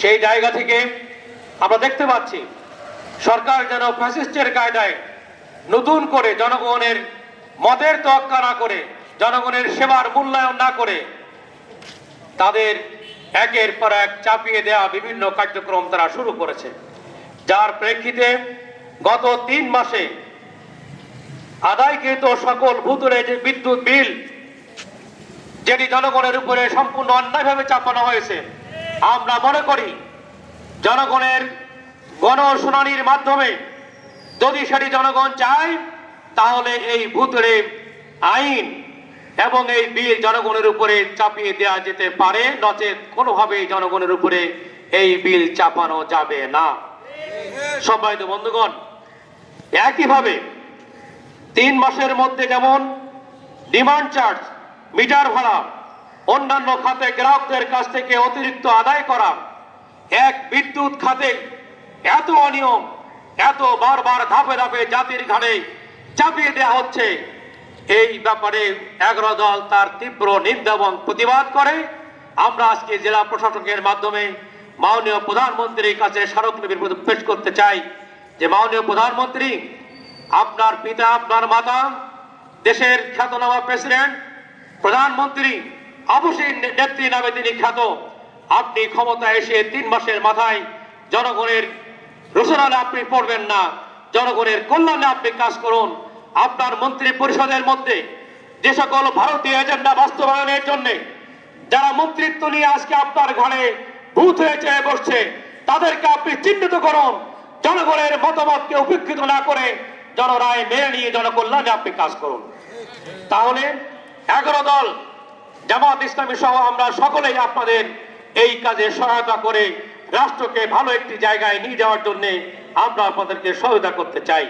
সেই জায়গা থেকে আমরা দেখতে পাচ্ছি সরকার যেন ফ্যাসিস্টের কায়দায় নতুন করে জনগণের মতের তোয়াক্কা না করে, জনগণের সেবার মূল্যায়ন না করে তাদের একের পর এক চাপিয়ে দেওয়া বিভিন্ন কার্যক্রম তারা শুরু করেছে, যার প্রেক্ষিতে গত 3 মাসে আদায়কৃত সকল ভূতুড়ে যে বিদ্যুৎ বিল যেটি জনগণের উপরে সম্পূর্ণ অন্যায়ভাবে চাপানো হয়েছে, আমরা মনে করি জনগণের গণশুনানির মাধ্যমে যদি সেটি জনগণ চায় তাহলে এই ভূতুড়ে আইন এবং এই বিল জনগণের উপরে চাপিয়ে দেওয়া যেতে পারে, নচেত কোনোভাবেই জনগণের উপরে এই বিল চাপানো যাবে না। সম্মানিত বন্ধুগণ, একইভাবে 3 মাসের মধ্যে যেমন ডিমান্ড চার্জ, মিটার ভাড়া, অন্যান্য খাতে গ্রাহকদের কাছ থেকে অতিরিক্ত আদায় করা, এক বিদ্যুৎ খাতে এত অনিয়ম, এত বারবার ধাপে ধাপে জাতির ঘাড়ে চাপিয়ে দেওয়া হচ্ছে, এই ব্যাপারে 11 দল তার তীব্র নিন্দা এবং প্রতিবাদ করে। আমরা আজকে জেলা প্রশাসকের মাধ্যমে মাননীয় প্রধানমন্ত্রীর কাছে স্মারকলিপি পেশ করতে চাই যে মাননীয় প্রধানমন্ত্রী, আপনার পিতা, আপনার মাতা, দেশের খ্যাতনামা প্রেসিডেন্ট, প্রধানমন্ত্রী, অবশ্যই নেত্রী নামে তিনি খ্যাত, আপনি ক্ষমতায় এসে 3 মাসের মাথায় জনগণের রোষানলে আপনি পড়বেন না, জনগণের কল্যাণে আপনি কাজ করুন। আপনার মন্ত্রী পরিষদের মধ্যে যে সকল ভারতীয় এজেন্ডা বাস্তবায়নের জন্য যারা মন্ত্রিত্ব নিয়ে আজকে আপনার ঘরে ভূত হয়ে চেয়ে বসছে, তাদেরকে আপনি চিহ্নিত করুন, জনগণের মতামতকে উপেক্ষিত না করে জনরায় মেনে নিয়ে জনকল্যাণে আপনি কাজ করুন। তাহলে 11 দল, জামাত ইসলামী সহ আমরা সকলেই আপনাদের এই কাজে সহায়তা করে রাষ্ট্রকে ভালো একটি জায়গায় নিয়ে যাওয়ার জন্য আমরা আপনাদেরকে সহায়তা করতে চাই।